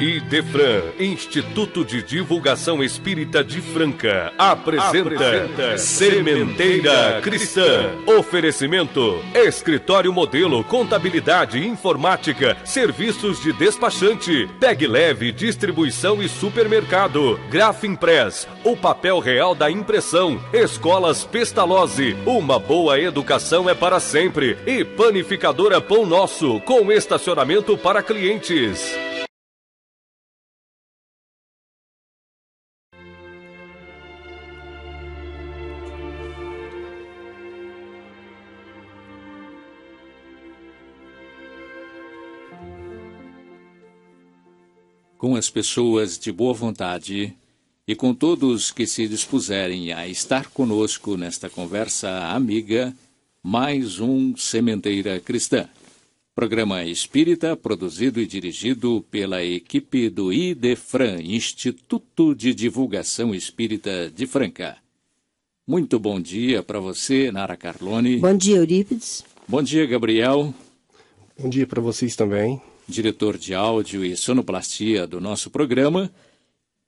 IDEFRAN, Instituto de Divulgação Espírita de Franca, apresenta Sementeira Cristã. Oferecimento: Escritório Modelo, Contabilidade, Informática, Serviços de Despachante, Pegue Leve, Distribuição e Supermercado, Grafimpress, o papel real da impressão, Escolas Pestalozzi, uma boa educação é para sempre, e Panificadora Pão Nosso, com estacionamento para clientes. Com as pessoas de boa vontade e com todos que se dispuserem a estar conosco nesta conversa amiga, mais um Sementeira Cristã. Programa espírita produzido e dirigido pela equipe do IDEFRAN, Instituto de Divulgação Espírita de Franca. Muito bom dia para você, Nara Carlone. Bom dia, Eurípides. Bom dia, Gabriel. Bom dia para vocês também. Diretor de áudio e sonoplastia do nosso programa.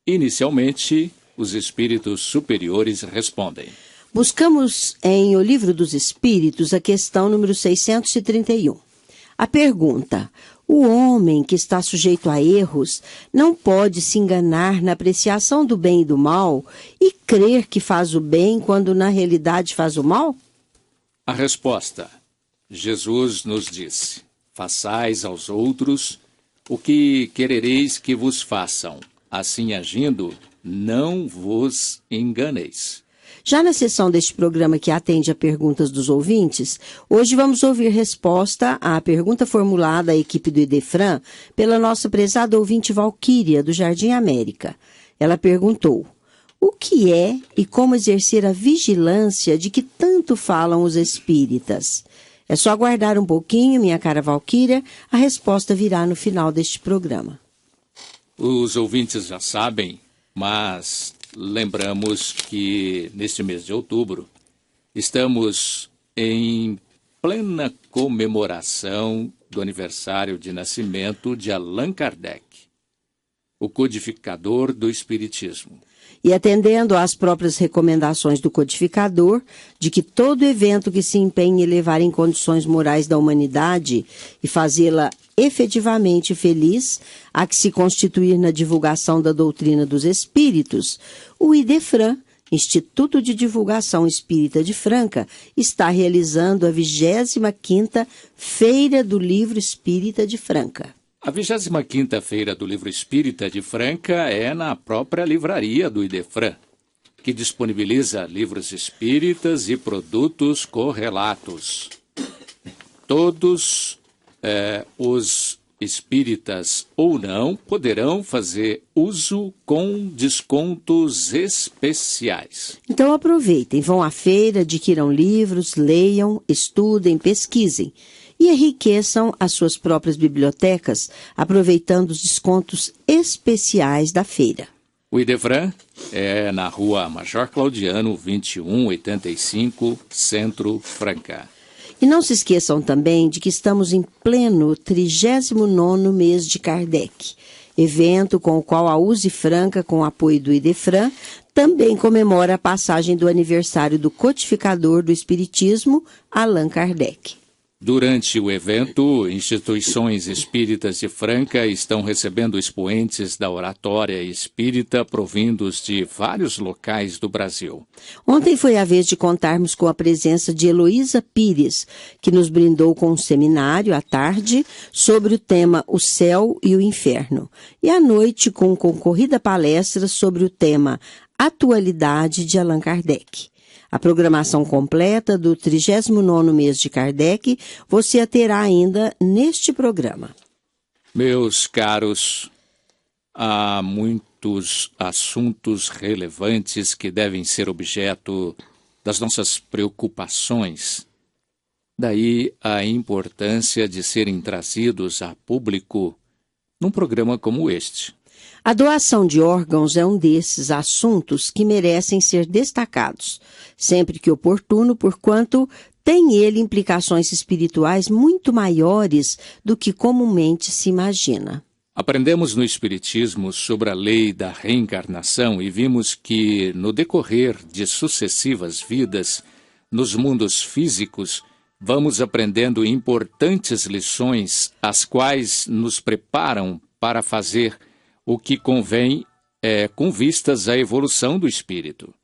Inicialmente, os espíritos superiores respondem. Buscamos em O Livro dos Espíritos a questão número 631. A pergunta: o homem que está sujeito a erros não pode se enganar na apreciação do bem e do mal e crer que faz o bem quando na realidade faz o mal? A resposta: Jesus nos disse: façais aos outros o que querereis que vos façam. Assim agindo, não vos enganeis. Já na sessão deste programa que atende a perguntas dos ouvintes, hoje vamos ouvir resposta à pergunta formulada à equipe do IDEFRAN pela nossa prezada ouvinte Valquíria, do Jardim América. Ela perguntou: o que é e como exercer a vigilância de que tanto falam os espíritas? É só aguardar um pouquinho, minha cara Valquíria, a resposta virá no final deste programa. Os ouvintes já sabem, mas lembramos que neste mês de outubro estamos em plena comemoração do aniversário de nascimento de Allan Kardec, o codificador do Espiritismo. E atendendo às próprias recomendações do codificador, de que todo evento que se empenhe em elevar em condições morais da humanidade e fazê-la efetivamente feliz, há que se constituir na divulgação da doutrina dos espíritos, o IDEFRAN, Instituto de Divulgação Espírita de Franca, está realizando a 25ª Feira do Livro Espírita de Franca. A 25ª Feira do Livro Espírita de Franca é na própria livraria do IDEFRAN, que disponibiliza livros espíritas e produtos correlatos. Todos os espíritas ou não poderão fazer uso com descontos especiais. Então aproveitem, vão à feira, adquiram livros, leiam, estudem, pesquisem e enriqueçam as suas próprias bibliotecas, aproveitando os descontos especiais da feira. O IDEFRAN é na Rua Major Claudiano, 2185, Centro, Franca. E não se esqueçam também de que estamos em pleno 39º mês de Kardec, evento com o qual a USE Franca, com o apoio do IDEFRAN, também comemora a passagem do aniversário do codificador do Espiritismo, Allan Kardec. Durante o evento, instituições espíritas de Franca estão recebendo expoentes da oratória espírita provindos de vários locais do Brasil. Ontem foi a vez de contarmos com a presença de Heloísa Pires, que nos brindou com um seminário à tarde sobre o tema O Céu e o Inferno, e à noite com concorrida palestra sobre o tema Atualidade de Allan Kardec. A programação completa do 39º mês de Kardec você a terá ainda neste programa. Meus caros, há muitos assuntos relevantes que devem ser objeto das nossas preocupações. Daí a importância de serem trazidos a público num programa como este. A doação de órgãos é um desses assuntos que merecem ser destacados, sempre que oportuno, porquanto tem ele implicações espirituais muito maiores do que comumente se imagina. Aprendemos no Espiritismo sobre a lei da reencarnação e vimos que, no decorrer de sucessivas vidas, nos mundos físicos, vamos aprendendo importantes lições, as quais nos preparam para fazer o que convém com vistas à evolução do espírito.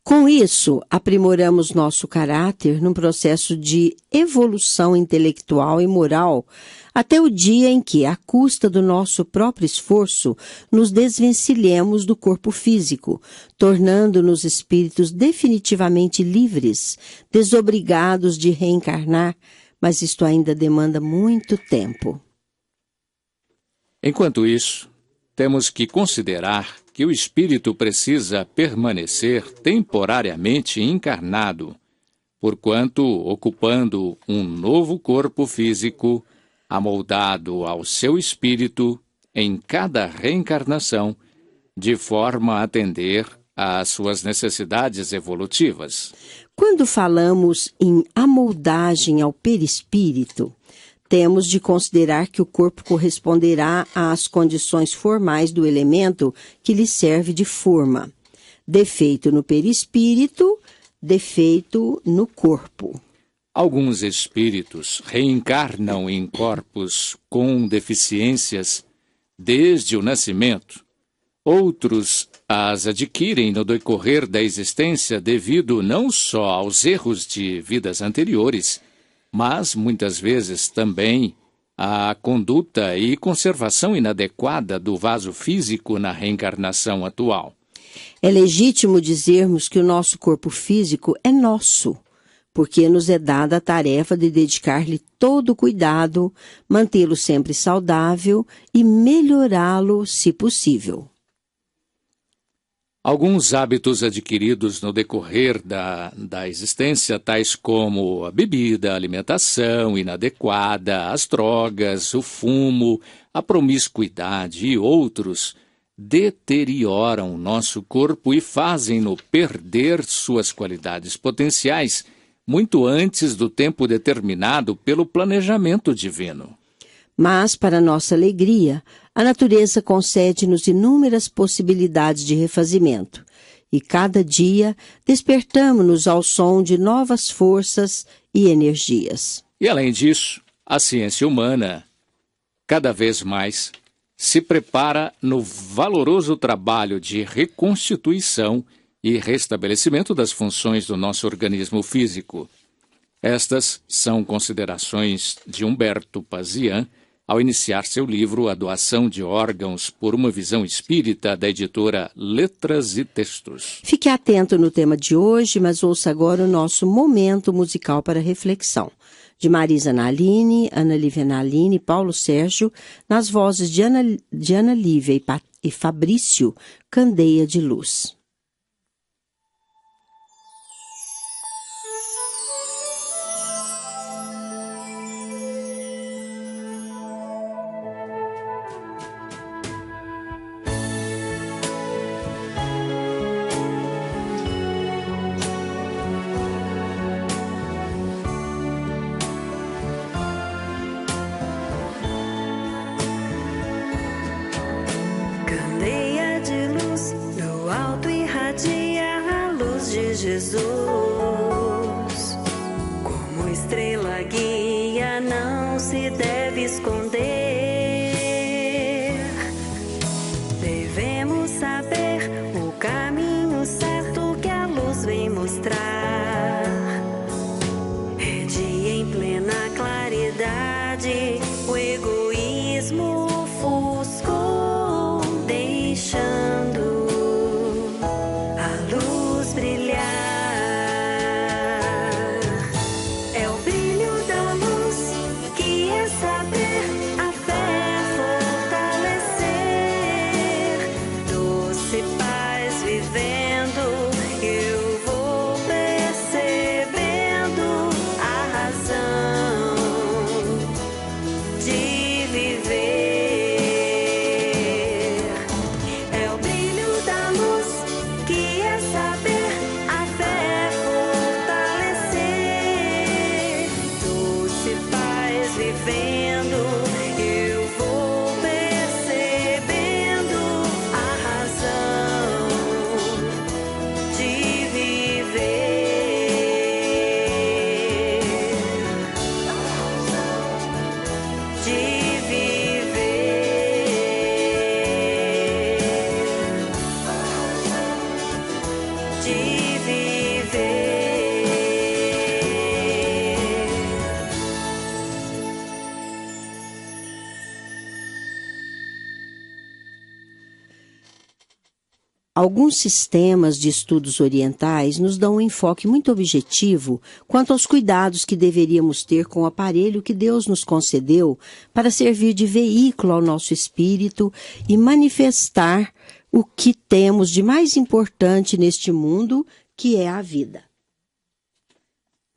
Com isso, aprimoramos nosso caráter num processo de evolução intelectual e moral, até o dia em que, à custa do nosso próprio esforço, nos desvencilhemos do corpo físico, tornando-nos espíritos definitivamente livres, desobrigados de reencarnar, mas isto ainda demanda muito tempo. Enquanto isso, temos que considerar que o espírito precisa permanecer temporariamente encarnado, porquanto ocupando um novo corpo físico, amoldado ao seu espírito em cada reencarnação, de forma a atender às suas necessidades evolutivas. Quando falamos em amoldagem ao perispírito, temos de considerar que o corpo corresponderá às condições formais do elemento que lhe serve de forma. Defeito no perispírito, defeito no corpo. Alguns espíritos reencarnam em corpos com deficiências desde o nascimento. Outros as adquirem no decorrer da existência devido não só aos erros de vidas anteriores, mas muitas vezes também à conduta e conservação inadequada do vaso físico na reencarnação atual. É legítimo dizermos que o nosso corpo físico é nosso, porque nos é dada a tarefa de dedicar-lhe todo o cuidado, mantê-lo sempre saudável e melhorá-lo se possível. Alguns hábitos adquiridos no decorrer da existência, tais como a bebida, a alimentação inadequada, as drogas, o fumo, a promiscuidade e outros, deterioram nosso corpo e fazem-no perder suas qualidades potenciais muito antes do tempo determinado pelo planejamento divino. Mas, para nossa alegria, a natureza concede-nos inúmeras possibilidades de refazimento, e cada dia despertamos-nos ao som de novas forças e energias. E, além disso, a ciência humana, cada vez mais, se prepara no valoroso trabalho de reconstituição e restabelecimento das funções do nosso organismo físico. Estas são considerações de Humberto Pazian, ao iniciar seu livro A Doação de Órgãos por uma Visão Espírita, da editora Letras e Textos. Fique atento no tema de hoje, mas ouça agora o nosso momento musical para reflexão, de Marisa Naline, Ana Lívia Naline e Paulo Sérgio, nas vozes de Ana Lívia e Fabrício, Candeia de Luz. Jesus, como estrela guia, não se deve esconder. Devemos saber o caminho certo que a luz vem mostrar. É dia em plena claridade, o egoísmo ofuscou, deixando a luz brilhar. Alguns sistemas de estudos orientais nos dão um enfoque muito objetivo quanto aos cuidados que deveríamos ter com o aparelho que Deus nos concedeu para servir de veículo ao nosso espírito e manifestar o que temos de mais importante neste mundo, que é a vida.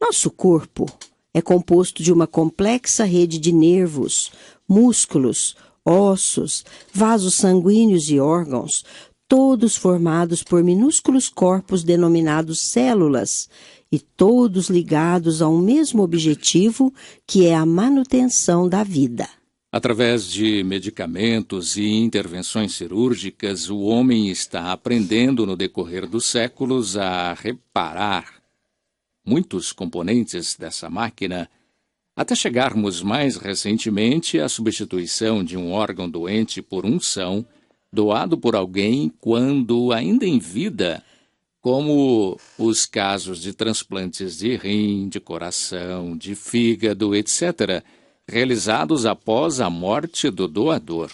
Nosso corpo é composto de uma complexa rede de nervos, músculos, ossos, vasos sanguíneos e órgãos, todos formados por minúsculos corpos denominados células, e todos ligados a um mesmo objetivo, que é a manutenção da vida. Através de medicamentos e intervenções cirúrgicas, o homem está aprendendo no decorrer dos séculos a reparar muitos componentes dessa máquina, até chegarmos mais recentemente à substituição de um órgão doente por unção, doado por alguém quando ainda em vida, como os casos de transplantes de rim, de coração, de fígado, etc., realizados após a morte do doador.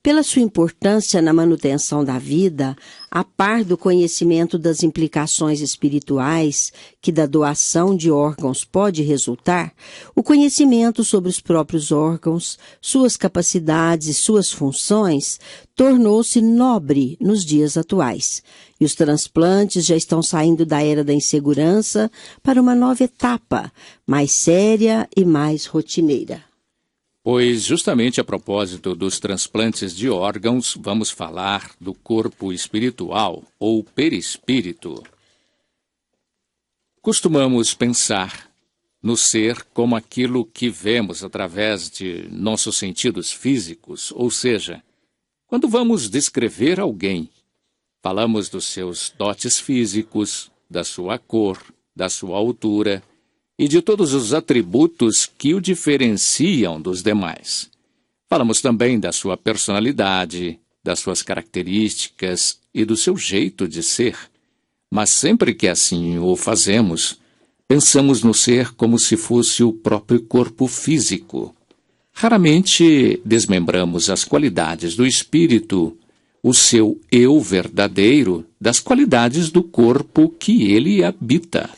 Pela sua importância na manutenção da vida, a par do conhecimento das implicações espirituais que da doação de órgãos pode resultar, o conhecimento sobre os próprios órgãos, suas capacidades e suas funções tornou-se nobre nos dias atuais. E os transplantes já estão saindo da era da insegurança para uma nova etapa, mais séria e mais rotineira. Pois, justamente a propósito dos transplantes de órgãos, vamos falar do corpo espiritual, ou perispírito. Costumamos pensar no ser como aquilo que vemos através de nossos sentidos físicos, ou seja, quando vamos descrever alguém, falamos dos seus dotes físicos, da sua cor, da sua altura e de todos os atributos que o diferenciam dos demais. Falamos também da sua personalidade, das suas características e do seu jeito de ser. Mas sempre que assim o fazemos, pensamos no ser como se fosse o próprio corpo físico. Raramente desmembramos as qualidades do espírito, o seu eu verdadeiro, das qualidades do corpo que ele habita.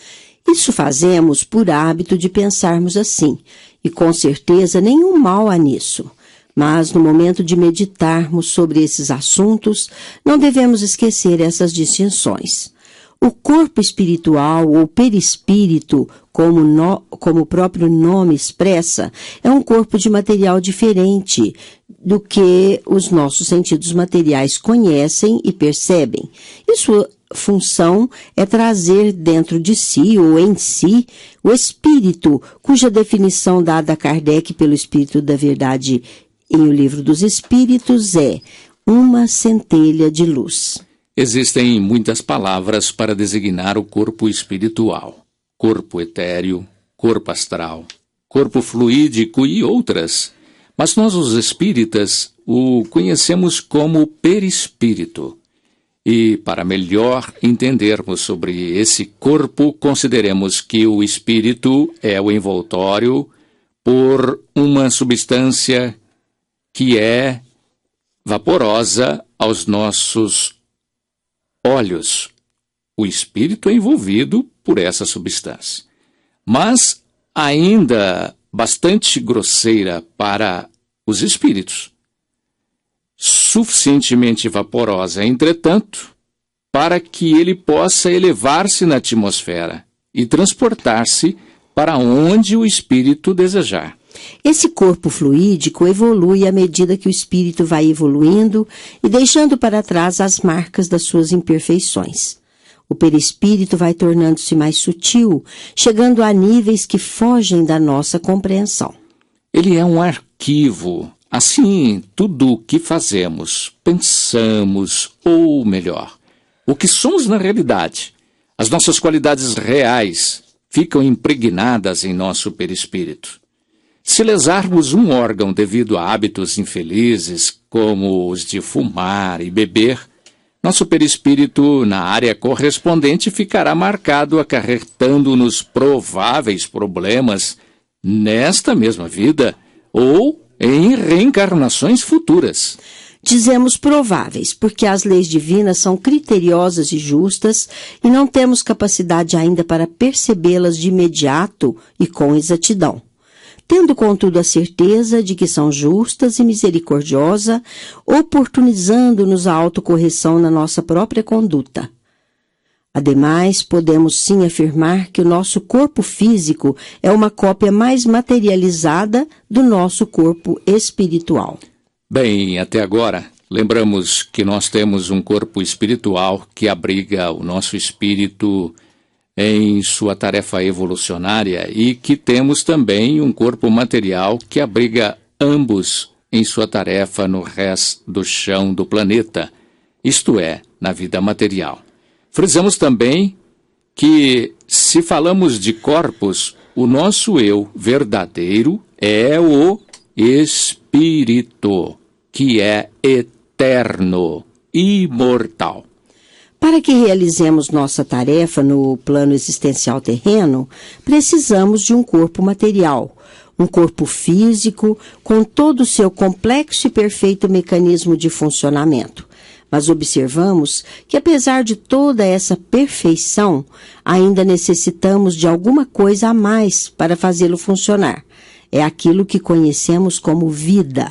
Isso fazemos por hábito de pensarmos assim, e com certeza nenhum mal há nisso. Mas no momento de meditarmos sobre esses assuntos, não devemos esquecer essas distinções. O corpo espiritual ou perispírito, como o próprio nome expressa, é um corpo de material diferente do que os nossos sentidos materiais conhecem e percebem. E sua função é trazer dentro de si ou em si o espírito, cuja definição dada a Kardec pelo Espírito da Verdade em O Livro dos Espíritos é uma centelha de luz. Existem muitas palavras para designar o corpo espiritual: corpo etéreo, corpo astral, corpo fluídico e outras. Mas nós, os espíritas, o conhecemos como perispírito. E, para melhor entendermos sobre esse corpo, consideremos que o espírito é o envoltório por uma substância que é vaporosa aos nossos olhos. O espírito é envolvido por essa substância. Mas ainda bastante grosseira para os espíritos. Suficientemente vaporosa, entretanto, para que ele possa elevar-se na atmosfera e transportar-se para onde o espírito desejar. Esse corpo fluídico evolui à medida que o espírito vai evoluindo e deixando para trás as marcas das suas imperfeições. O perispírito vai tornando-se mais sutil, chegando a níveis que fogem da nossa compreensão. Ele é um arquivo. Assim, tudo o que fazemos, pensamos, ou melhor, o que somos na realidade, as nossas qualidades reais, ficam impregnadas em nosso perispírito. Se lesarmos um órgão devido a hábitos infelizes, como os de fumar e beber, nosso perispírito na área correspondente ficará marcado, acarretando-nos prováveis problemas nesta mesma vida ou em reencarnações futuras. Dizemos prováveis, porque as leis divinas são criteriosas e justas e não temos capacidade ainda para percebê-las de imediato e com exatidão. Tendo, contudo, a certeza de que são justas e misericordiosas, oportunizando-nos a autocorreção na nossa própria conduta. Ademais, podemos sim afirmar que o nosso corpo físico é uma cópia mais materializada do nosso corpo espiritual. Bem, até agora, lembramos que nós temos um corpo espiritual que abriga o nosso espírito em sua tarefa evolucionária e que temos também um corpo material que abriga ambos em sua tarefa no resto do chão do planeta, isto é, na vida material. Frisamos também que, se falamos de corpos, o nosso eu verdadeiro é o Espírito, que é eterno, imortal. Para que realizemos nossa tarefa no plano existencial terreno, precisamos de um corpo material, um corpo físico com todo o seu complexo e perfeito mecanismo de funcionamento. Mas observamos que, apesar de toda essa perfeição, ainda necessitamos de alguma coisa a mais para fazê-lo funcionar. É aquilo que conhecemos como vida.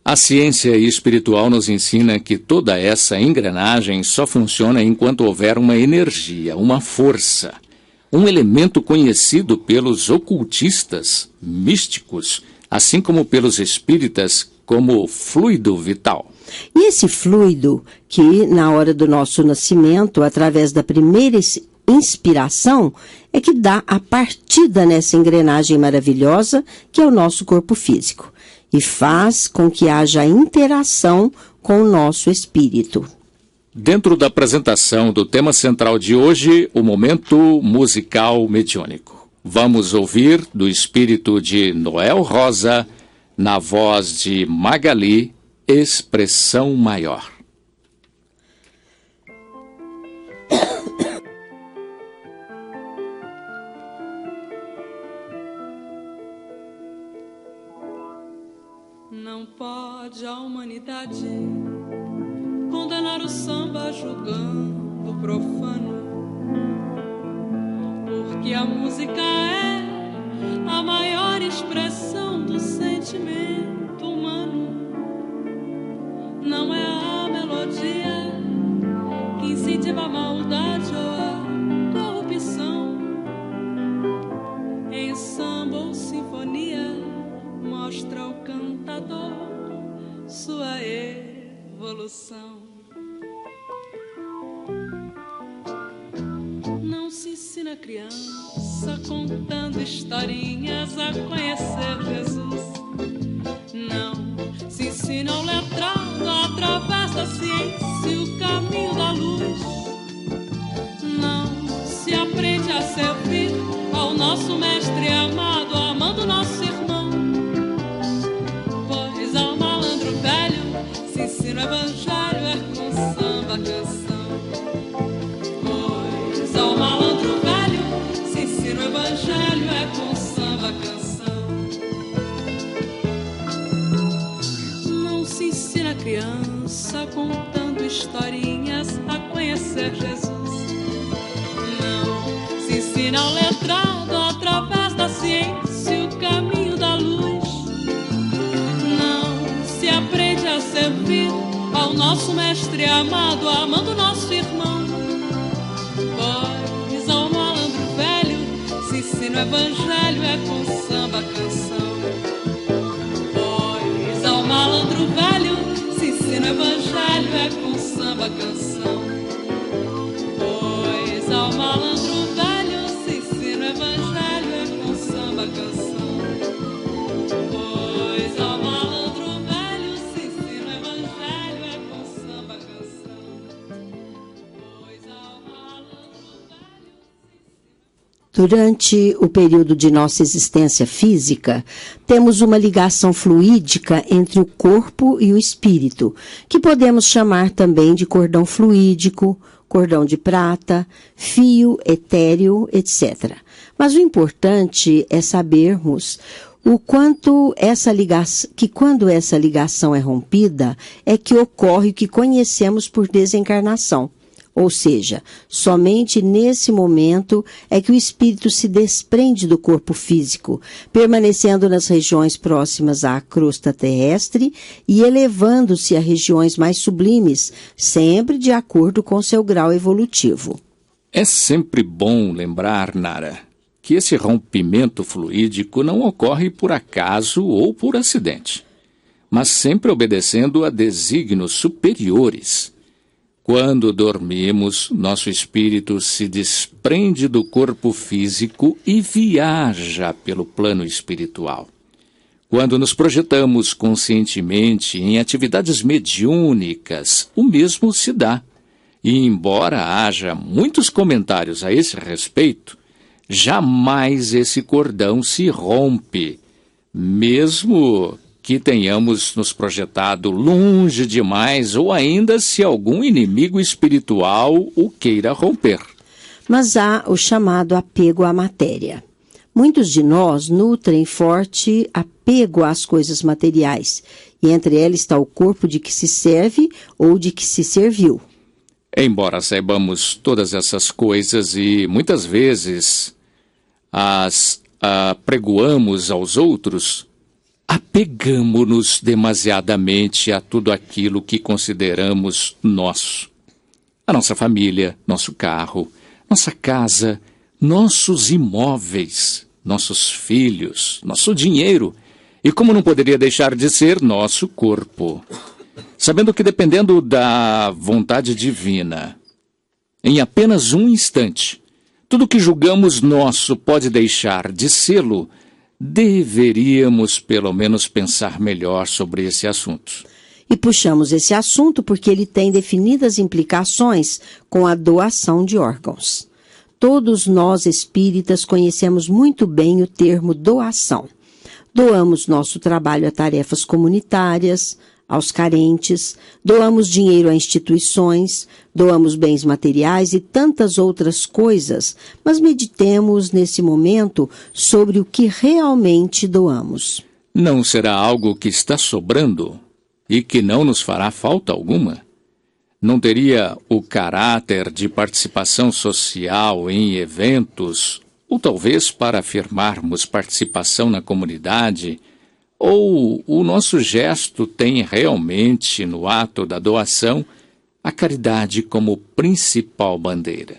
A ciência espiritual nos ensina que toda essa engrenagem só funciona enquanto houver uma energia, uma força, um elemento conhecido pelos ocultistas, místicos, assim como pelos espíritas, como fluido vital. E esse fluido que, na hora do nosso nascimento, através da primeira inspiração, é que dá a partida nessa engrenagem maravilhosa que é o nosso corpo físico e faz com que haja interação com o nosso espírito. Dentro da apresentação do tema central de hoje, o momento musical mediúnico. Vamos ouvir do espírito de Noel Rosa, na voz de Magali, Expressão Maior. Não pode a humanidade condenar o samba julgando profano, porque a música é a maior expressão do sentimento humano. Não é a melodia que incentiva a maldade ou a corrupção. Em samba ou sinfonia mostra o cantador sua evolução. Não se ensina a criança contando historinhas a conhecer Jesus. Não se ensina ao letrado através da ciência o caminho da luz. Não se aprende a servir ao nosso mestre amado, amando nosso irmão. Pois ao malandro velho se ensina o evangelho é com samba canção. Pois ao malandro velho se ensina o evangelho é com samba canção. Não se ensina a criança contando historinhas a conhecer Jesus. Não se ensina ao letrado através da ciência o caminho da luz. Não se aprende a servir ao nosso mestre amado, amando nosso irmão. Pois ao malandro velho se ensina o evangelho é com samba canção. Pois ao malandro velho se ensina o evangelho é com samba canção. Pois ao malandro velho se ensina o evangelho é com samba canção. Pois ao malandro velho se ensina o evangelho é com samba canção. Pois ao malandro velho se ensina... Durante o período de nossa existência física, temos uma ligação fluídica entre o corpo e o espírito, que podemos chamar também de cordão fluídico, cordão de prata, fio etéreo, etc. Mas o importante é sabermos quando essa ligação é rompida, é que ocorre o que conhecemos por desencarnação. Ou seja, somente nesse momento é que o espírito se desprende do corpo físico, permanecendo nas regiões próximas à crosta terrestre e elevando-se a regiões mais sublimes, sempre de acordo com seu grau evolutivo. É sempre bom lembrar, Nara, que esse rompimento fluídico não ocorre por acaso ou por acidente, mas sempre obedecendo a desígnios superiores. Quando dormimos, nosso espírito se desprende do corpo físico e viaja pelo plano espiritual. Quando nos projetamos conscientemente em atividades mediúnicas, o mesmo se dá. E embora haja muitos comentários a esse respeito, jamais esse cordão se rompe, mesmo que tenhamos nos projetado longe demais ou ainda se algum inimigo espiritual o queira romper. Mas há o chamado apego à matéria. Muitos de nós nutrem forte apego às coisas materiais, e entre elas está o corpo de que se serve ou de que se serviu. Embora saibamos todas essas coisas e muitas vezes as apregoamos aos outros, apegamo-nos demasiadamente a tudo aquilo que consideramos nosso. A nossa família, nosso carro, nossa casa, nossos imóveis, nossos filhos, nosso dinheiro e, como não poderia deixar de ser, nosso corpo. Sabendo que, dependendo da vontade divina, em apenas um instante, tudo que julgamos nosso pode deixar de sê-lo, deveríamos pelo menos pensar melhor sobre esse assunto. E puxamos esse assunto porque ele tem definidas implicações com a doação de órgãos. Todos nós espíritas conhecemos muito bem o termo doação. Doamos nosso trabalho a tarefas comunitárias, aos carentes, doamos dinheiro a instituições, doamos bens materiais e tantas outras coisas, mas meditemos nesse momento sobre o que realmente doamos. Não será algo que está sobrando e que não nos fará falta alguma? Não teria o caráter de participação social em eventos, ou talvez para afirmarmos participação na comunidade? Ou o nosso gesto tem realmente, no ato da doação, a caridade como principal bandeira?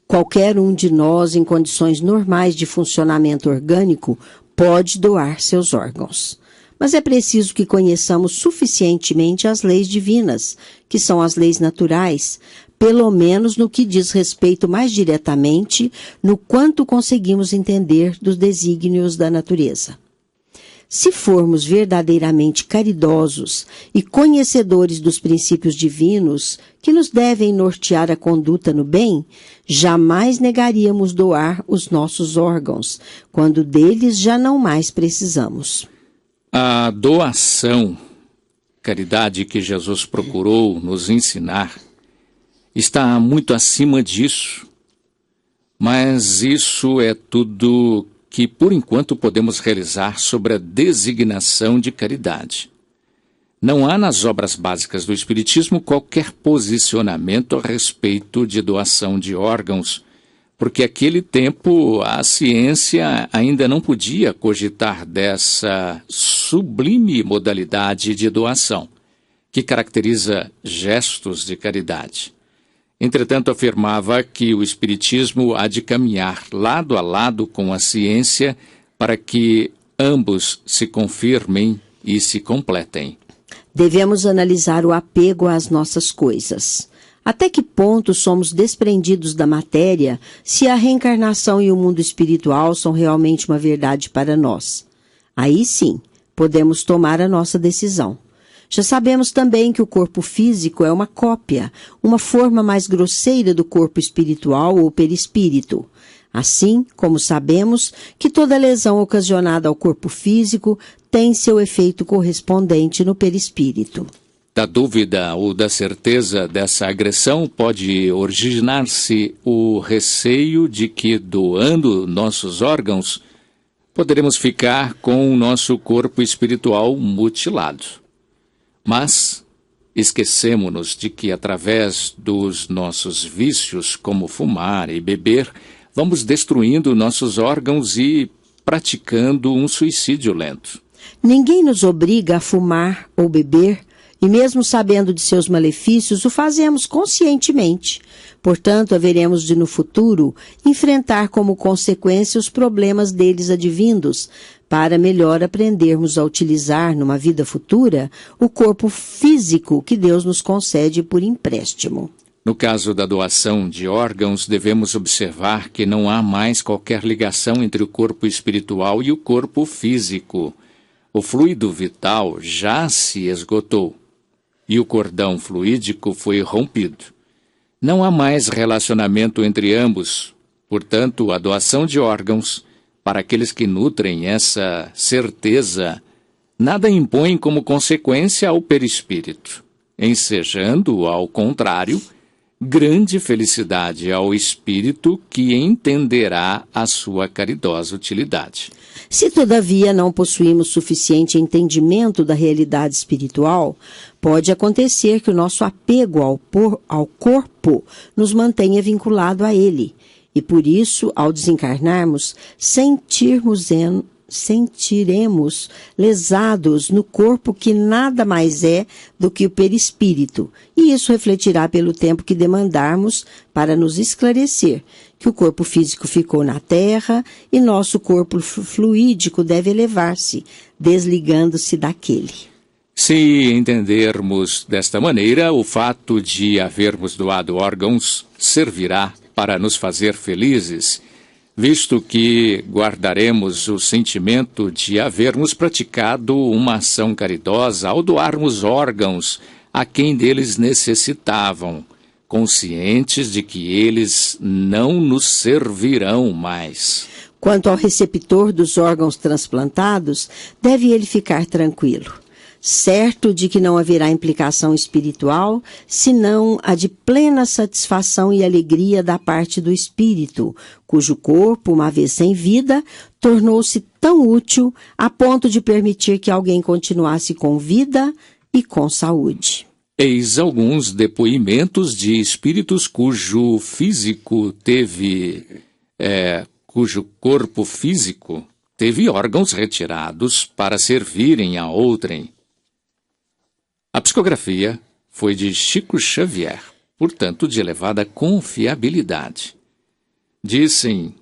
Qualquer um de nós, em condições normais de funcionamento orgânico, pode doar seus órgãos. Mas é preciso que conheçamos suficientemente as leis divinas, que são as leis naturais, pelo menos no que diz respeito mais diretamente no quanto conseguimos entender dos desígnios da natureza. Se formos verdadeiramente caridosos e conhecedores dos princípios divinos que nos devem nortear a conduta no bem, jamais negaríamos doar os nossos órgãos, quando deles já não mais precisamos. A doação, caridade que Jesus procurou nos ensinar, está muito acima disso. Mas isso é tudo que, por enquanto, podemos realizar sobre a designação de caridade. Não há nas obras básicas do Espiritismo qualquer posicionamento a respeito de doação de órgãos, porque naquele tempo a ciência ainda não podia cogitar dessa sublime modalidade de doação, que caracteriza gestos de caridade. Entretanto, afirmava que o Espiritismo há de caminhar lado a lado com a ciência para que ambos se confirmem e se completem. Devemos analisar o apego às nossas coisas. Até que ponto somos desprendidos da matéria se a reencarnação e o mundo espiritual são realmente uma verdade para nós? Aí sim, podemos tomar a nossa decisão. Já sabemos também que o corpo físico é uma cópia, uma forma mais grosseira do corpo espiritual ou perispírito. Assim como sabemos que toda lesão ocasionada ao corpo físico tem seu efeito correspondente no perispírito. Da dúvida ou da certeza dessa agressão pode originar-se o receio de que, doando nossos órgãos, poderemos ficar com o nosso corpo espiritual mutilado. Mas esquecemos-nos de que, através dos nossos vícios, como fumar e beber, vamos destruindo nossos órgãos e praticando um suicídio lento. Ninguém nos obriga a fumar ou beber, e mesmo sabendo de seus malefícios, o fazemos conscientemente. Portanto, haveremos de, no futuro, enfrentar como consequência os problemas deles advindos, para melhor aprendermos a utilizar, numa vida futura, o corpo físico que Deus nos concede por empréstimo. No caso da doação de órgãos, devemos observar que não há mais qualquer ligação entre o corpo espiritual e o corpo físico. O fluido vital já se esgotou e o cordão fluídico foi rompido. Não há mais relacionamento entre ambos. Portanto, a doação de órgãos, para aqueles que nutrem essa certeza, nada impõe como consequência ao perispírito, ensejando, ao contrário, grande felicidade ao espírito que entenderá a sua caridosa utilidade. Se, todavia, não possuímos suficiente entendimento da realidade espiritual, pode acontecer que o nosso apego ao corpo nos mantenha vinculado a ele, e por isso, ao desencarnarmos, sentiremos lesados no corpo que nada mais é do que o perispírito, e isso refletirá pelo tempo que demandarmos para nos esclarecer que o corpo físico ficou na terra e nosso corpo fluídico deve elevar-se, desligando-se daquele. Se entendermos desta maneira, o fato de havermos doado órgãos servirá para nos fazer felizes, visto que guardaremos o sentimento de havermos praticado uma ação caridosa ao doarmos órgãos a quem deles necessitavam, conscientes de que eles não nos servirão mais. Quanto ao receptor dos órgãos transplantados, deve ele ficar tranquilo, certo de que não haverá implicação espiritual, senão a de plena satisfação e alegria da parte do espírito, cujo corpo, uma vez sem vida, tornou-se tão útil a ponto de permitir que alguém continuasse com vida e com saúde. Eis alguns depoimentos de espíritos cujo corpo físico teve órgãos retirados para servirem a outrem. A psicografia foi de Chico Xavier, portanto de elevada confiabilidade. Disse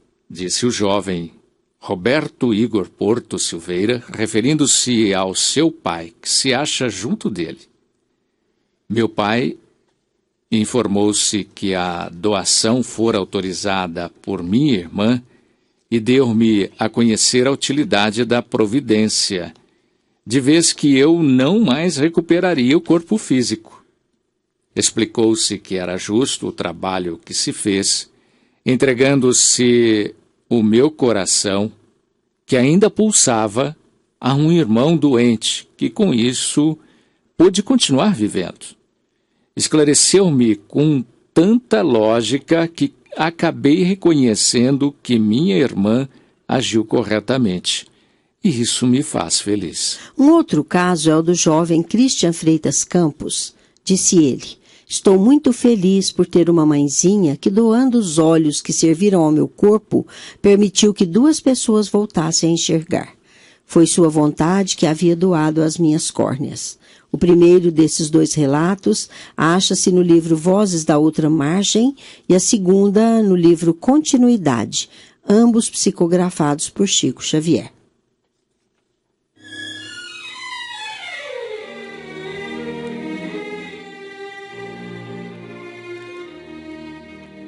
o jovem Roberto Igor Porto Silveira, referindo-se ao seu pai, que se acha junto dele. Meu pai informou-se que a doação fora autorizada por minha irmã e deu-me a conhecer a utilidade da providência, de vez que eu não mais recuperaria o corpo físico. Explicou-se que era justo o trabalho que se fez, entregando-se o meu coração, que ainda pulsava, a um irmão doente, que com isso pôde continuar vivendo. Esclareceu-me com tanta lógica que acabei reconhecendo que minha irmã agiu corretamente. E isso me faz feliz. Um outro caso é o do jovem Christian Freitas Campos. Disse ele: estou muito feliz por ter uma mãezinha que, doando os olhos que serviram ao meu corpo, permitiu que 2 pessoas voltassem a enxergar. Foi sua vontade que havia doado as minhas córneas. O primeiro desses 2 relatos acha-se no livro Vozes da Outra Margem e a segunda no livro Continuidade, ambos psicografados por Chico Xavier.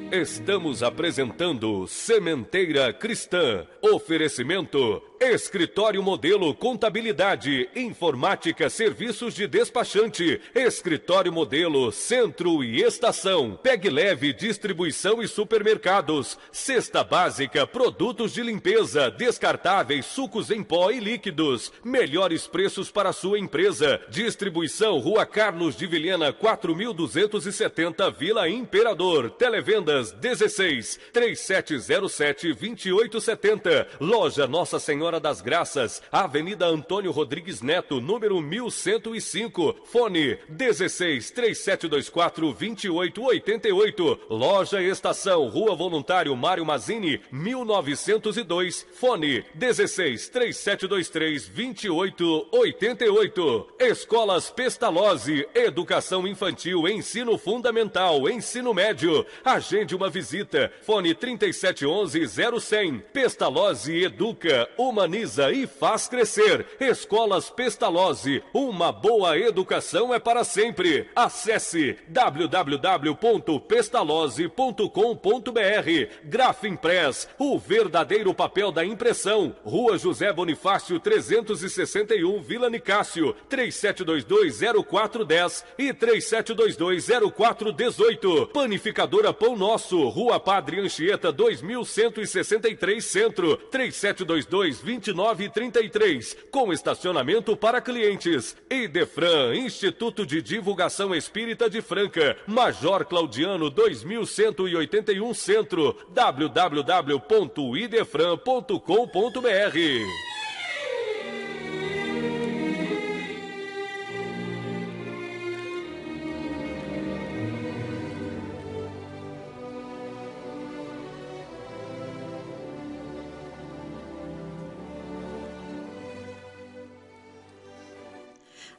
Estamos apresentando Sementeira Cristã. Oferecimento: Escritório Modelo Contabilidade, Informática, Serviços de Despachante, Escritório Modelo Centro e Estação, Pegue Leve Distribuição e Supermercados, Cesta Básica, Produtos de Limpeza, Descartáveis, Sucos em Pó e Líquidos, melhores preços para sua empresa. Distribuição: Rua Carlos de Vilhena 4270, Vila Imperador. Televendas Laranjeiras, 16 3707 2870. Loja Nossa Senhora das Graças, Avenida Antônio Rodrigues Neto, número 1105. Fone 16 3724 2888. Loja Estação, Rua Voluntário Mário Mazzini, 1902. Fone 16 3723 2888. Escolas Pestalozzi, Educação Infantil, Ensino Fundamental, Ensino Médio. Agende uma visita. Fone 3711-0100. Pestalozzi educa, humaniza e faz crescer. Escolas Pestalozzi, uma boa educação é para sempre. Acesse www.pestalozzi.com.br. Grafimpress, o verdadeiro papel da impressão. Rua José Bonifácio 361, Vila Nicásio, 3722-0410 e 3722-0418. Panificadora Pão Nosso, Rua Padre Anchieta 2163 Centro, 3722-2933, com estacionamento para clientes. Idefran, Instituto de Divulgação Espírita de Franca, Major Claudiano 2181 Centro, www.idefran.com.br.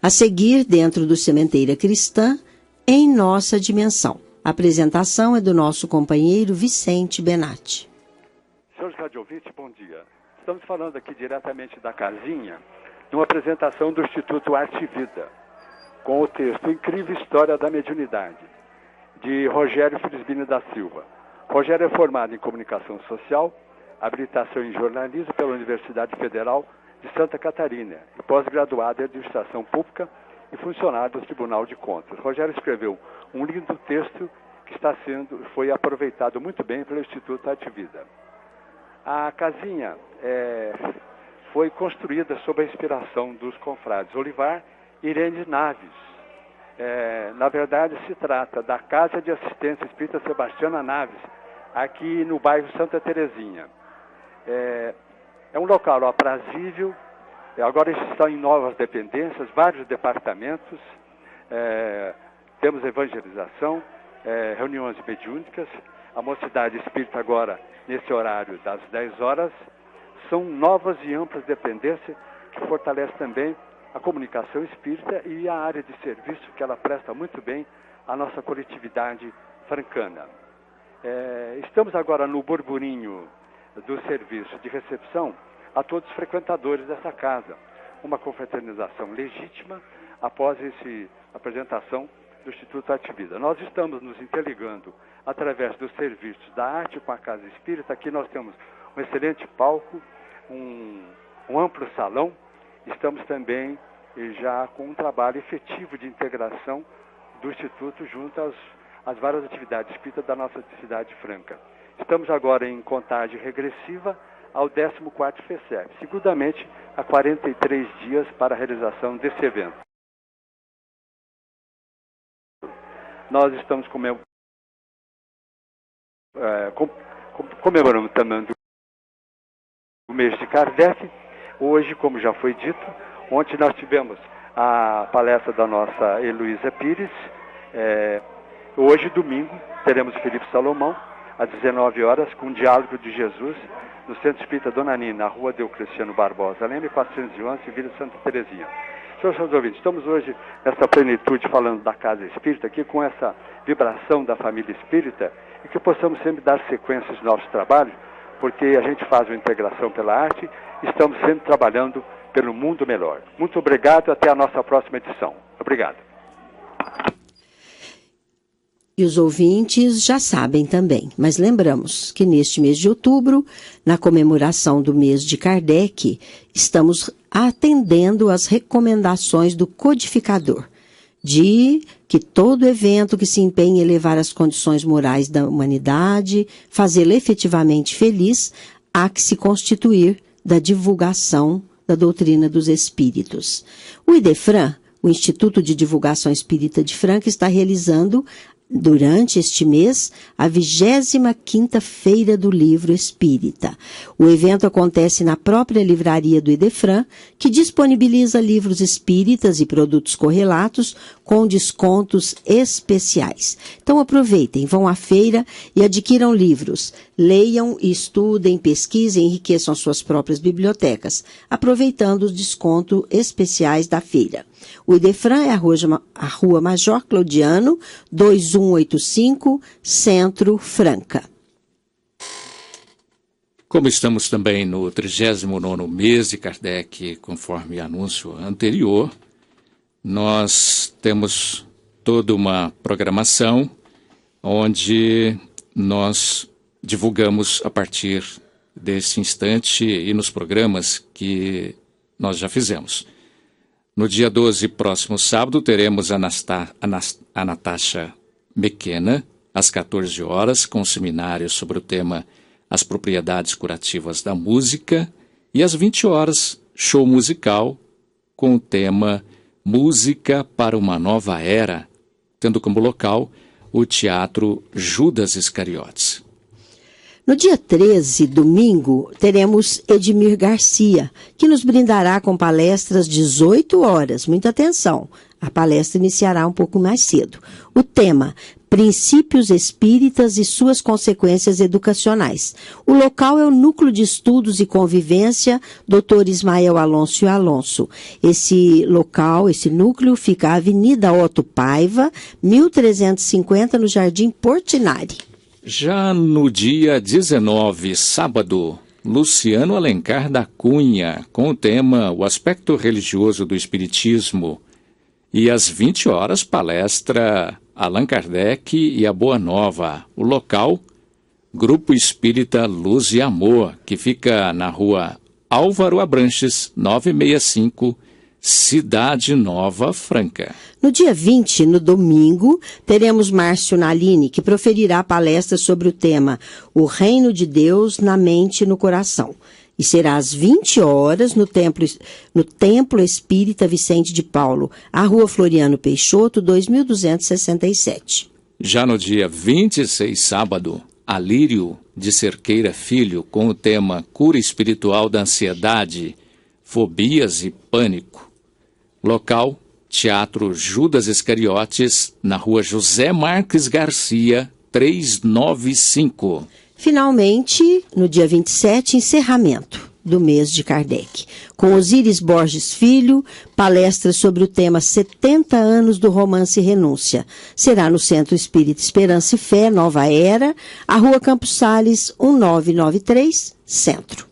A seguir, dentro do Sementeira Cristã, em nossa dimensão. A apresentação é do nosso companheiro Vicente Benatti. Senhores radiovintes, bom dia. Estamos falando aqui diretamente da casinha, numa apresentação do Instituto Arte e Vida, com o texto Incrível História da Mediunidade, de Rogério Frisbini da Silva. Rogério é formado em Comunicação Social, habilitação em Jornalismo pela Universidade Federal de Santa Catarina e pós-graduado em Administração Pública e funcionário do Tribunal de Contas. Rogério escreveu um lindo texto que foi aproveitado muito bem pelo Instituto Arte e Vida. A casinha foi construída sob a inspiração dos confrades Olivar e Irene Naves. Na verdade, se trata da Casa de Assistência Espírita Sebastiana Naves, aqui no bairro Santa Terezinha. É um local aprazível, agora estão em novas dependências, vários departamentos, temos evangelização, reuniões mediúnicas, a Mocidade Espírita agora, nesse horário das 10 horas, são novas e amplas dependências que fortalecem também a comunicação espírita e a área de serviço que ela presta muito bem à nossa coletividade francana. Estamos agora no burburinho do serviço de recepção a todos os frequentadores dessa casa. Uma confraternização legítima após essa apresentação do Instituto Arte e Vida. Nós estamos nos interligando através dos serviços da arte com a Casa Espírita. Aqui nós temos um excelente palco, um amplo salão. Estamos também já com um trabalho efetivo de integração do Instituto junto às várias atividades espíritas da nossa cidade franca. Estamos agora em contagem regressiva ao 14º FECEP, seguramente há 43 dias para a realização desse evento. Nós estamos comemorando também o mês de Kardec. Hoje, como já foi dito, ontem nós tivemos a palestra da nossa Heloísa Pires. Hoje, domingo, teremos Felipe Salomão, às 19 horas, com o Diálogo de Jesus, no Centro Espírita Dona Nina, na Rua Deocleciano Barbosa, Leme 411, Vila Santa Terezinha. Senhores ouvintes, estamos hoje nessa plenitude falando da Casa Espírita, aqui com essa vibração da família espírita, e que possamos sempre dar sequência aos nossos trabalhos, porque a gente faz uma integração pela arte e estamos sempre trabalhando pelo mundo melhor. Muito obrigado, até a nossa próxima edição. Obrigado. E os ouvintes já sabem também, mas lembramos que neste mês de outubro, na comemoração do mês de Kardec, estamos atendendo às recomendações do codificador, de que todo evento que se empenhe em elevar as condições morais da humanidade, fazê-la efetivamente feliz, há que se constituir da divulgação da doutrina dos espíritos. O IDEFRAN, o Instituto de Divulgação Espírita de Franca, está realizando durante este mês, a 25ª Feira do Livro Espírita. O evento acontece na própria livraria do Idefran, que disponibiliza livros espíritas e produtos correlatos com descontos especiais. Então aproveitem, vão à feira e adquiram livros. Leiam, estudem, pesquisem, enriqueçam suas próprias bibliotecas, aproveitando os descontos especiais da feira. O Idefran é a Rua Major Claudiano, 2185, Centro, Franca. Como estamos também no 39º mês de Kardec, conforme anúncio anterior, nós temos toda uma programação onde nós divulgamos a partir desse instante e nos programas que nós já fizemos. No dia 12, próximo sábado, teremos a Natasha McKenna, às 14 horas, com um seminário sobre o tema As Propriedades Curativas da Música, e às 20 horas, show musical com o tema Música para uma Nova Era, tendo como local o Teatro Judas Iscariotes. No dia 13, domingo, teremos Edmir Garcia, que nos brindará com palestras às 18 horas. Muita atenção, a palestra iniciará um pouco mais cedo. O tema, Princípios Espíritas e suas consequências educacionais. O local é o Núcleo de Estudos e Convivência, Dr. Ismael Alonso e Alonso. Esse local, esse núcleo, fica na Avenida Otto Paiva, 1350, no Jardim Portinari. Já no dia 19, sábado, Luciano Alencar da Cunha, com o tema O Aspecto Religioso do Espiritismo. E às 20 horas, palestra Allan Kardec e a Boa Nova. O local, Grupo Espírita Luz e Amor, que fica na rua Álvaro Abranches, 965, Cidade Nova, Franca. No dia 20, no domingo, teremos Márcio Nalini, que proferirá palestra sobre o tema O Reino de Deus na Mente e no Coração. E será às 20 horas no Templo Espírita Vicente de Paulo, a Rua Floriano Peixoto, 2267. Já no dia 26, sábado, Alírio de Cerqueira Filho, com o tema Cura Espiritual da Ansiedade, Fobias e Pânico. Local, Teatro Judas Iscariotes, na Rua José Marques Garcia, 395. Finalmente, no dia 27, encerramento do mês de Kardec, com Osíris Borges Filho, palestra sobre o tema 70 anos do romance Renúncia. Será no Centro Espírita Esperança e Fé, Nova Era, a Rua Campos Sales, 1993, Centro.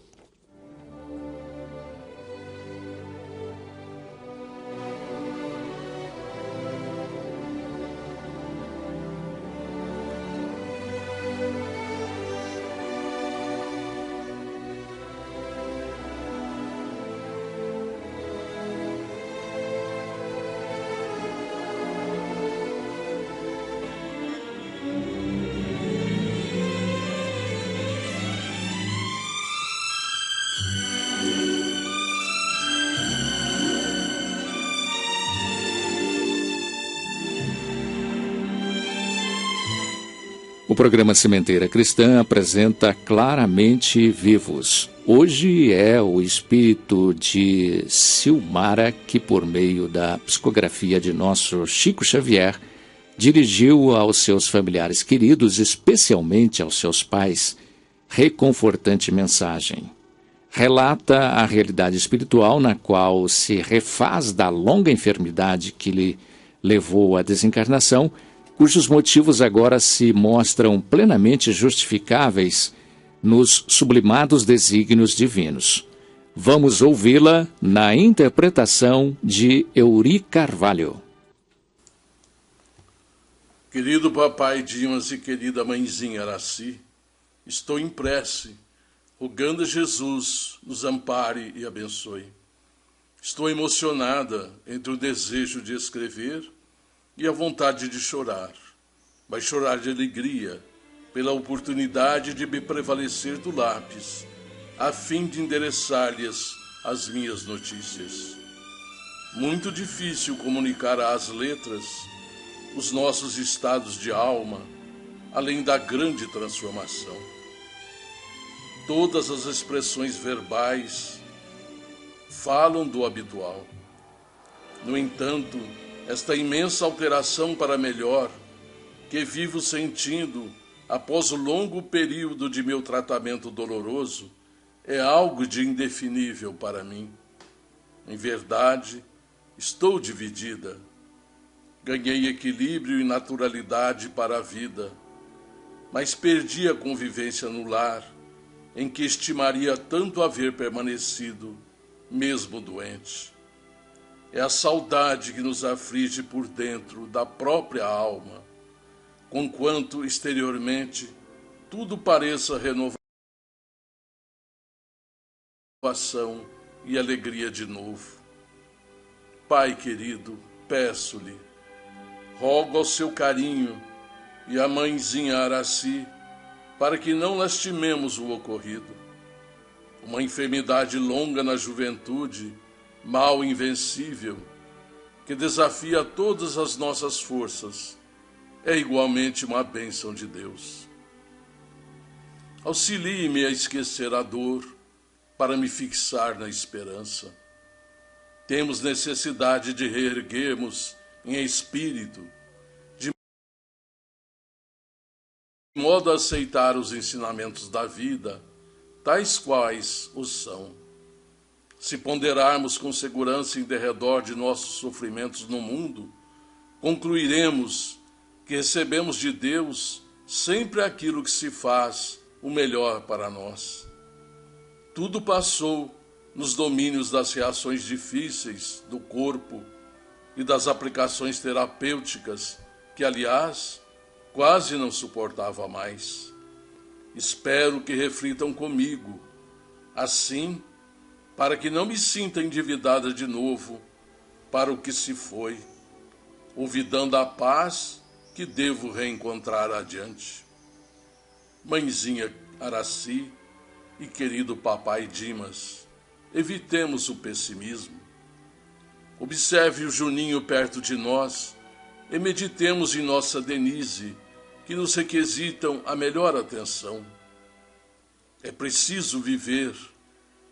O programa Sementeira Cristã apresenta Claramente Vivos. Hoje é o espírito de Silmara que, por meio da psicografia de nosso Chico Xavier, dirigiu aos seus familiares queridos, especialmente aos seus pais, reconfortante mensagem. Relata a realidade espiritual na qual se refaz da longa enfermidade que lhe levou à desencarnação, cujos motivos agora se mostram plenamente justificáveis nos sublimados desígnios divinos. Vamos ouvi-la na interpretação de Euri Carvalho. Querido papai Dimas e querida mãezinha Araci, estou em prece, rogando a Jesus nos ampare e abençoe. Estou emocionada entre o desejo de escrever e a vontade de chorar, mas chorar de alegria pela oportunidade de me prevalecer do lápis, a fim de endereçar-lhes as minhas notícias. Muito difícil comunicar às letras os nossos estados de alma, além da grande transformação. Todas as expressões verbais falam do habitual. No entanto, esta imensa alteração para melhor, que vivo sentindo após o longo período de meu tratamento doloroso, é algo de indefinível para mim. Em verdade, estou dividida. Ganhei equilíbrio e naturalidade para a vida, mas perdi a convivência no lar, em que estimaria tanto haver permanecido, mesmo doente. É a saudade que nos aflige por dentro da própria alma, conquanto exteriormente tudo pareça renovação e alegria de novo. Pai querido, peço-lhe, rogo ao seu carinho e à mãezinha Araci, para que não lastimemos o ocorrido. Uma enfermidade longa na juventude, mal invencível, que desafia todas as nossas forças, é igualmente uma bênção de Deus. Auxilie-me a esquecer a dor, para me fixar na esperança. Temos necessidade de reerguermos em espírito, de modo a aceitar os ensinamentos da vida, tais quais os são. Se ponderarmos com segurança em derredor de nossos sofrimentos no mundo, concluiremos que recebemos de Deus sempre aquilo que se faz o melhor para nós. Tudo passou nos domínios das reações difíceis do corpo e das aplicações terapêuticas que, aliás, quase não suportava mais. Espero que reflitam comigo, assim, para que não me sinta endividada de novo para o que se foi, olvidando a paz que devo reencontrar adiante. Mãezinha Araci e querido papai Dimas, evitemos o pessimismo. Observe o Juninho perto de nós e meditemos em nossa Denise, que nos requisitam a melhor atenção. É preciso viver,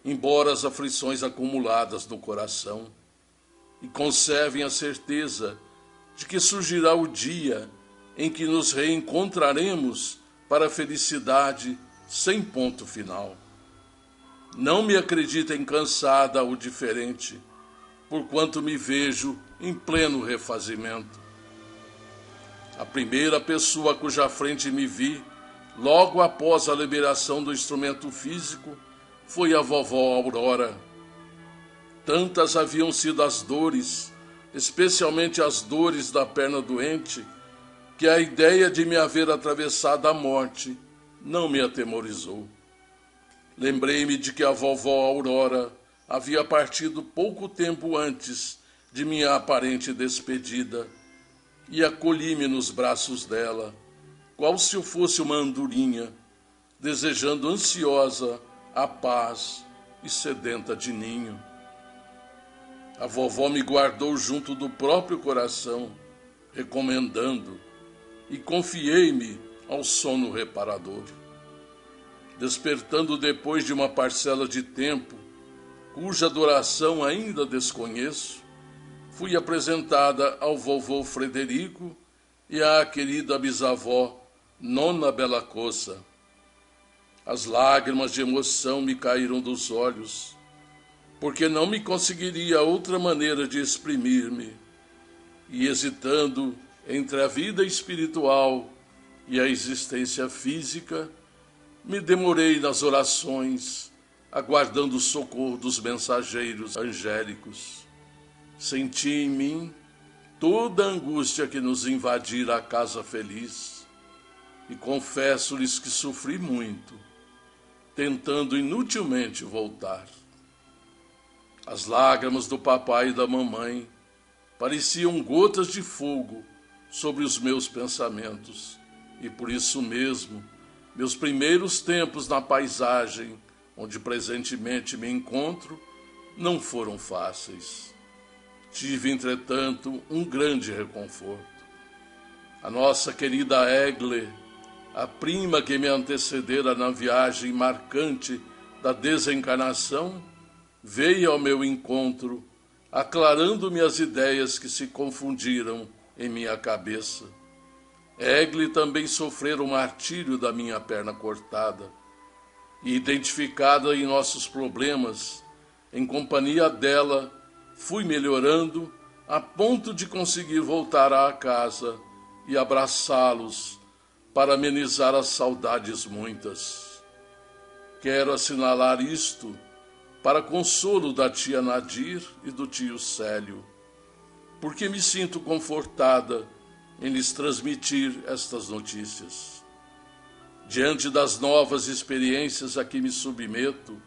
embora as aflições acumuladas no coração, e conservem a certeza de que surgirá o dia em que nos reencontraremos para a felicidade sem ponto final. Não me acreditem cansada ou diferente, porquanto me vejo em pleno refazimento. A primeira pessoa cuja frente me vi, logo após a liberação do instrumento físico, foi a vovó Aurora. Tantas haviam sido as dores, especialmente as dores da perna doente, que a ideia de me haver atravessado a morte não me atemorizou. Lembrei-me de que a vovó Aurora havia partido pouco tempo antes de minha aparente despedida e acolhi-me nos braços dela, qual se eu fosse uma andorinha, desejando ansiosa a paz e sedenta de ninho. A vovó me guardou junto do próprio coração, recomendando, e confiei-me ao sono reparador. Despertando depois de uma parcela de tempo, cuja duração ainda desconheço, fui apresentada ao vovô Frederico e à querida bisavó Nona Bela Coça. As lágrimas de emoção me caíram dos olhos, porque não me conseguiria outra maneira de exprimir-me, e hesitando entre a vida espiritual e a existência física, me demorei nas orações, aguardando o socorro dos mensageiros angélicos. Senti em mim toda a angústia que nos invadira a casa feliz, e confesso-lhes que sofri muito, tentando inutilmente voltar. As lágrimas do papai e da mamãe pareciam gotas de fogo sobre os meus pensamentos, e por isso mesmo, meus primeiros tempos na paisagem onde presentemente me encontro não foram fáceis. Tive, entretanto, um grande reconforto. A nossa querida Egle, a prima que me antecedera na viagem marcante da desencarnação, veio ao meu encontro, aclarando-me as ideias que se confundiram em minha cabeça. Egle também sofrera o martírio da minha perna cortada, e identificada em nossos problemas, em companhia dela, fui melhorando a ponto de conseguir voltar à casa e abraçá-los para amenizar as saudades muitas. Quero assinalar isto para consolo da tia Nadir e do tio Célio, porque me sinto confortada em lhes transmitir estas notícias. Diante das novas experiências a que me submeto,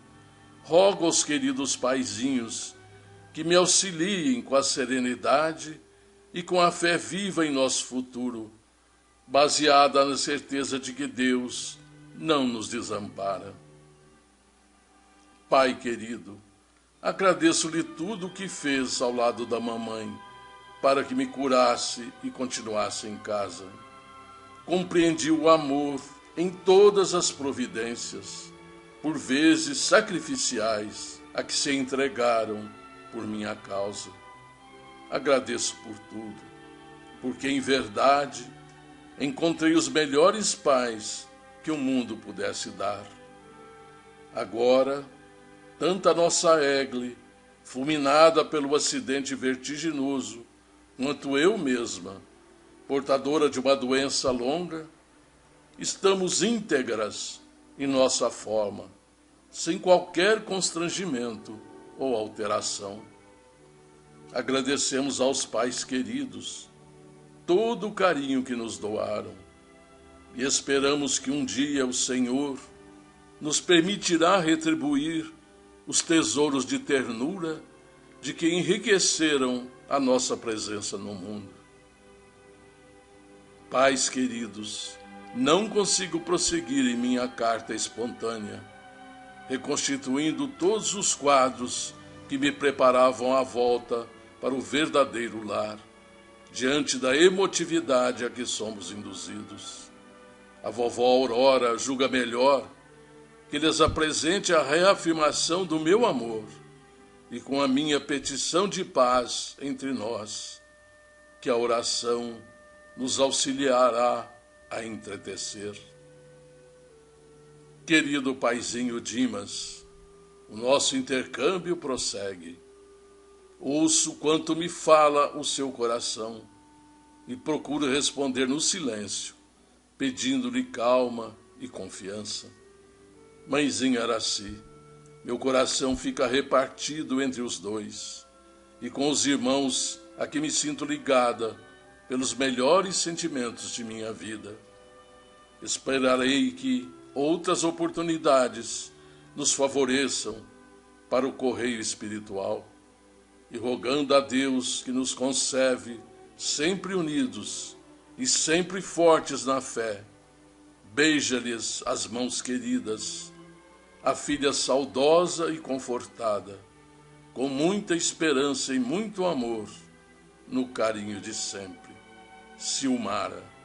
rogo aos queridos paizinhos que me auxiliem com a serenidade e com a fé viva em nosso futuro, baseada na certeza de que Deus não nos desampara. Pai querido, agradeço-lhe tudo o que fez ao lado da mamãe para que me curasse e continuasse em casa. Compreendi o amor em todas as providências, por vezes sacrificiais, a que se entregaram por minha causa. Agradeço por tudo, porque em verdade encontrei os melhores pais que o mundo pudesse dar. Agora, tanto a nossa Egle, fulminada pelo acidente vertiginoso, quanto eu mesma, portadora de uma doença longa, estamos íntegras em nossa forma, sem qualquer constrangimento ou alteração. Agradecemos aos pais queridos todo o carinho que nos doaram e esperamos que um dia o Senhor nos permitirá retribuir os tesouros de ternura de que enriqueceram a nossa presença no mundo. Pais queridos, não consigo prosseguir em minha carta espontânea, reconstituindo todos os quadros que me preparavam à volta para o verdadeiro lar, diante da emotividade a que somos induzidos. A vovó Aurora julga melhor que lhes apresente a reafirmação do meu amor e com a minha petição de paz entre nós, que a oração nos auxiliará a entretecer. Querido paizinho Dimas, o nosso intercâmbio prossegue. Ouço quanto me fala o seu coração e procuro responder no silêncio, pedindo-lhe calma e confiança. Mãezinha Araci, meu coração fica repartido entre os dois, e com os irmãos a que me sinto ligada pelos melhores sentimentos de minha vida. Esperarei que outras oportunidades nos favoreçam para o correio espiritual, e rogando a Deus que nos conserve sempre unidos e sempre fortes na fé, beija-lhes as mãos queridas, a filha saudosa e confortada, com muita esperança e muito amor, no carinho de sempre. Silmara.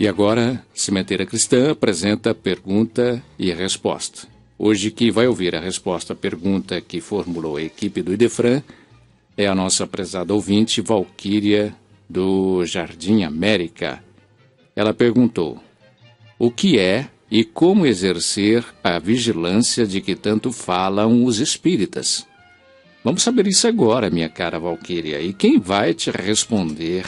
E agora, Sementeira Cristã apresenta pergunta e resposta. Hoje que vai ouvir a resposta à pergunta que formulou a equipe do Idefran é a nossa prezada ouvinte Valquíria do Jardim América. Ela perguntou: o que é e como exercer a vigilância de que tanto falam os espíritas. Vamos saber isso agora, minha cara Valquíria. E quem vai te responder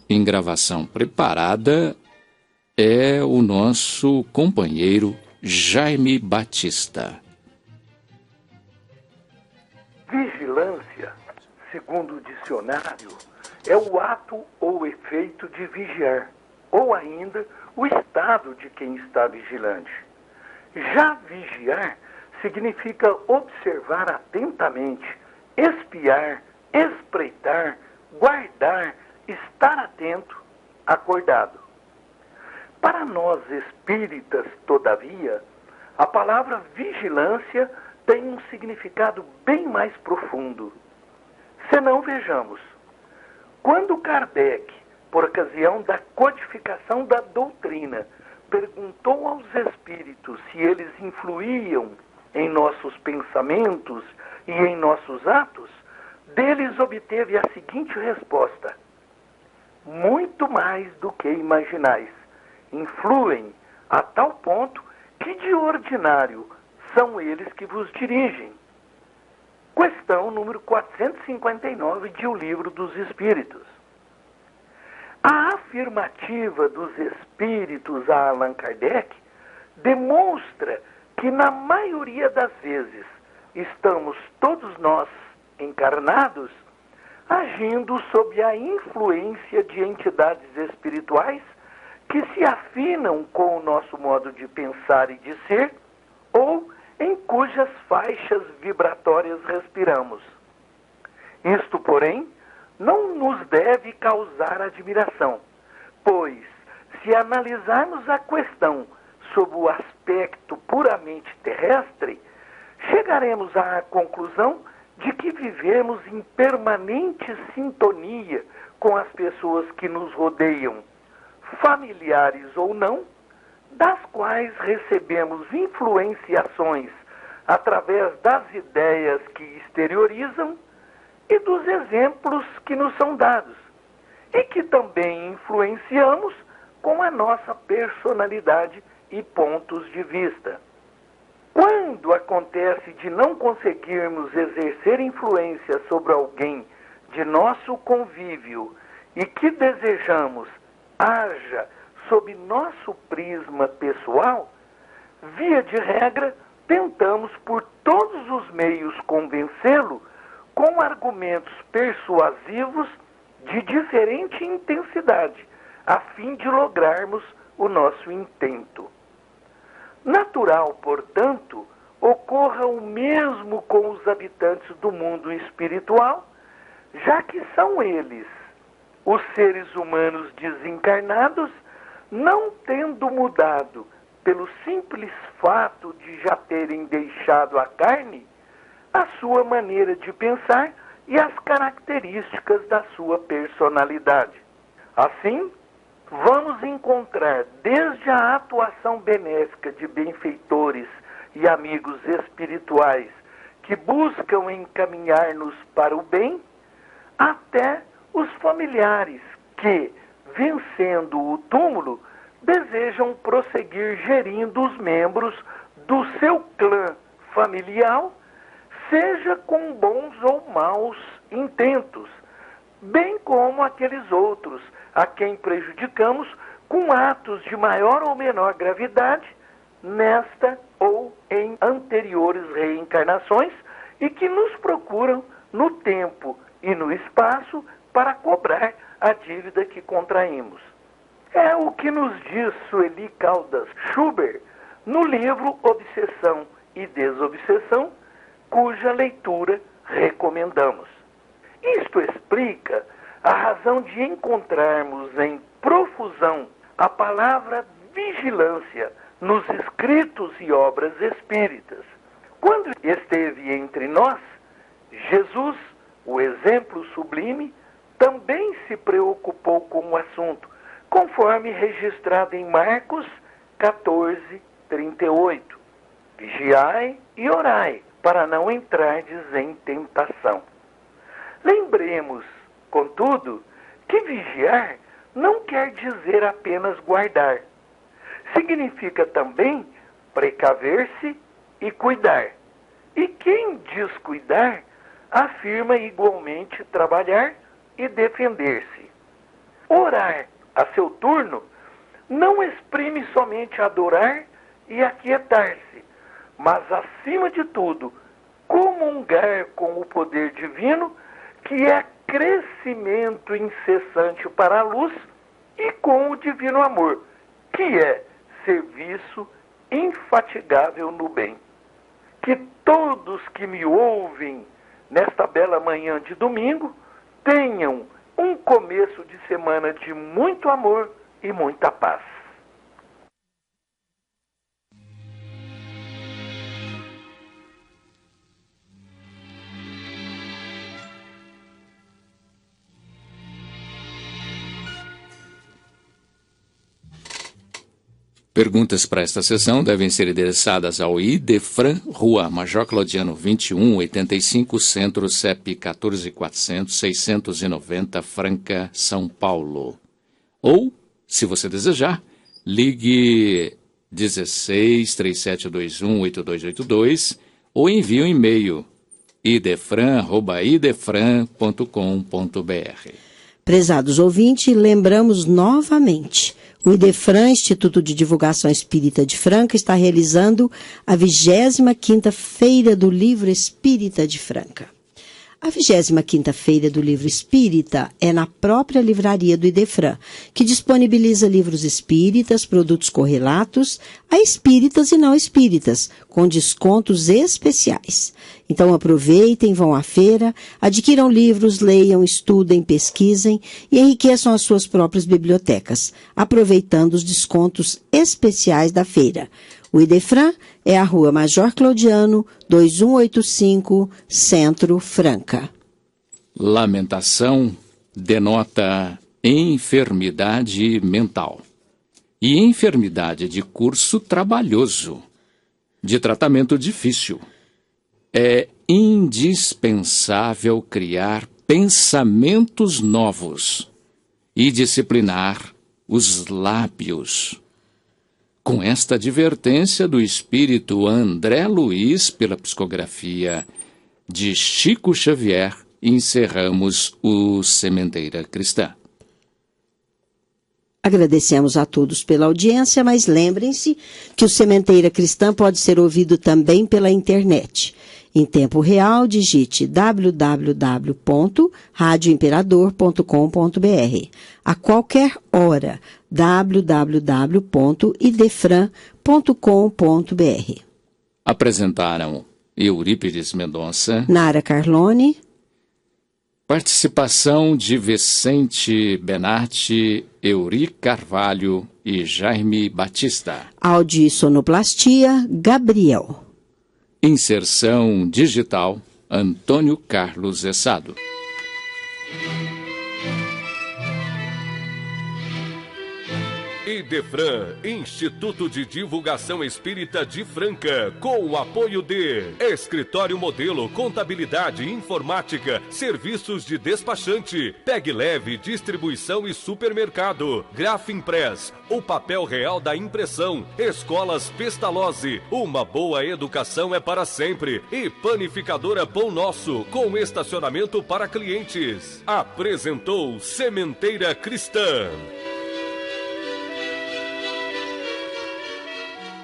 em gravação preparada é o nosso companheiro Jaime Batista. Vigilância, segundo o dicionário, é o ato ou efeito de vigiar, ou ainda o estado de quem está vigilante. Já vigiar significa observar atentamente, espiar, espreitar, guardar, estar atento, acordado. Para nós espíritas, todavia, a palavra vigilância tem um significado bem mais profundo. Senão, vejamos, quando Kardec, por ocasião da codificação da doutrina, perguntou aos espíritos se eles influíam em nossos pensamentos e em nossos atos, deles obteve a seguinte resposta: muito mais do que imaginais. Influem a tal ponto que de ordinário são eles que vos dirigem. Questão número 459 de O Livro dos Espíritos. A afirmativa dos espíritos a Allan Kardec demonstra que na maioria das vezes estamos todos nós encarnados agindo sob a influência de entidades espirituais que se afinam com o nosso modo de pensar e de ser, ou em cujas faixas vibratórias respiramos. Isto, porém, não nos deve causar admiração, pois, se analisarmos a questão sob o aspecto puramente terrestre, chegaremos à conclusão de que vivemos em permanente sintonia com as pessoas que nos rodeiam, familiares ou não, das quais recebemos influenciações através das ideias que exteriorizam e dos exemplos que nos são dados, e que também influenciamos com a nossa personalidade e pontos de vista. Quando acontece de não conseguirmos exercer influência sobre alguém de nosso convívio e que desejamos haja sob nosso prisma pessoal, via de regra, tentamos por todos os meios convencê-lo com argumentos persuasivos de diferente intensidade, a fim de lograrmos o nosso intento. Natural, portanto, ocorra o mesmo com os habitantes do mundo espiritual, já que são eles, os seres humanos desencarnados, não tendo mudado pelo simples fato de já terem deixado a carne, a sua maneira de pensar e as características da sua personalidade. Assim, vamos encontrar desde a atuação benéfica de benfeitores e amigos espirituais que buscam encaminhar-nos para o bem, até os familiares que, vencendo o túmulo, desejam prosseguir gerindo os membros do seu clã familiar, seja com bons ou maus intentos, bem como aqueles outros a quem prejudicamos com atos de maior ou menor gravidade nesta ou em anteriores reencarnações e que nos procuram no tempo e no espaço para cobrar a dívida que contraímos. É o que nos diz Sueli Caldas Schubert no livro Obsessão e Desobsessão, cuja leitura recomendamos. Isto explica a razão de encontrarmos em profusão a palavra vigilância nos escritos e obras espíritas. Quando esteve entre nós, Jesus, o exemplo sublime, também se preocupou com o assunto, conforme registrado em Marcos 14:38. Vigiai e orai, para não entrardes em tentação. Lembremos, contudo, que vigiar não quer dizer apenas guardar. significa também precaver-se e cuidar. E quem descuidar, afirma igualmente trabalhar e defender-se. Orar a seu turno não exprime somente adorar e aquietar-se, mas, acima de tudo, comungar com o poder divino, que é crescimento incessante para a luz, e com o divino amor, que é serviço infatigável no bem. Que todos que me ouvem nesta bela manhã de domingo tenham um começo de semana de muito amor e muita paz. Perguntas para esta sessão devem ser endereçadas ao Idefran, Rua Major Claudiano 21, 85, Centro, CEP 14400-690, Franca, São Paulo. Ou, se você desejar, ligue 16-3721-8282 ou envie um e-mail idefran@idefran.com.br. Prezados ouvintes, lembramos novamente, o Idefran, Instituto de Divulgação Espírita de Franca, está realizando a 25ª Feira do Livro Espírita de Franca. A 25ª Feira do Livro Espírita é na própria livraria do Idefran, que disponibiliza livros espíritas, produtos correlatos a espíritas e não espíritas, com descontos especiais. Então aproveitem, vão à feira, adquiram livros, leiam, estudem, pesquisem e enriqueçam as suas próprias bibliotecas, aproveitando os descontos especiais da feira. O Idefran é a Rua Major Claudiano, 2185, Centro, Franca. Lamentação denota enfermidade mental e enfermidade de curso trabalhoso, de tratamento difícil. É indispensável criar pensamentos novos e disciplinar os lábios. Com esta advertência do espírito André Luiz, pela psicografia de Chico Xavier, encerramos o Sementeira Cristã. Agradecemos a todos pela audiência, mas lembrem-se que o Sementeira Cristã pode ser ouvido também pela internet. Em tempo real, digite www.radioimperador.com.br. A qualquer hora, www.idefran.com.br. Apresentaram Eurípides Mendonça, Nara Carlone, participação de Vicente Benatti, Euri Carvalho e Jaime Batista. áudio e sonoplastia, Gabriel. Inserção digital, Antônio Carlos Essado. Idefran, Instituto de Divulgação Espírita de Franca, com o apoio de Escritório Modelo, Contabilidade, Informática, Serviços de Despachante, Pegue Leve, Distribuição e Supermercado, Grafimpress, o papel real da impressão, Escolas Pestalozzi, uma boa educação é para sempre, e Panificadora Pão Nosso, com estacionamento para clientes. Apresentou Sementeira Cristã.